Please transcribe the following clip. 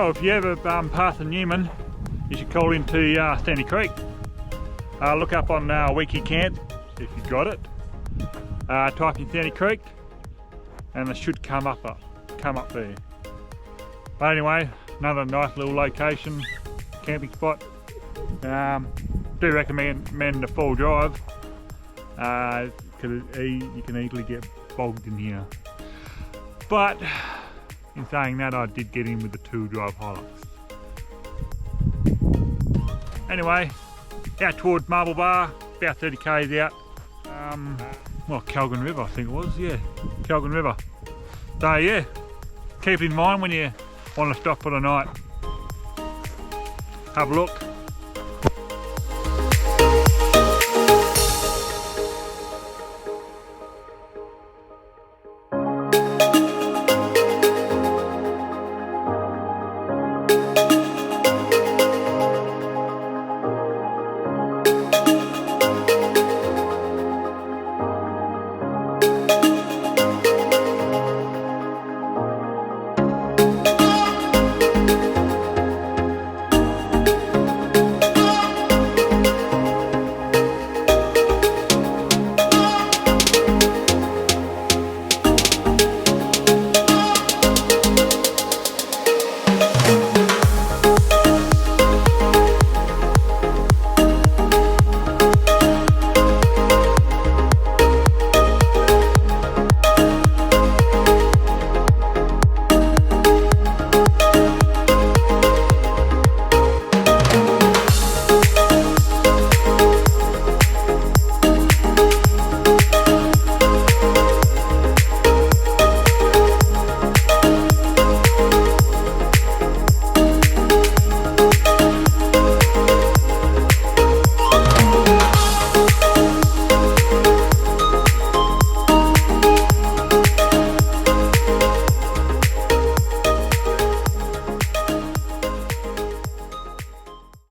So if you ever pass the Newman, you should call into Sandy Creek. Look up on Wiki Camp if you got it. Type in Sandy Creek and it should come up there. But anyway, another nice little location, camping spot. Do recommend the full drive because you can easily get bogged in here. But in saying that, I did get in with the 2-drive Hilux. Anyway, out towards Marblebar, about 30 k's out. Well, Calgon River, I think it was, yeah, Calgon River. So yeah, keep it in mind when you want to stop for the night. Have a look.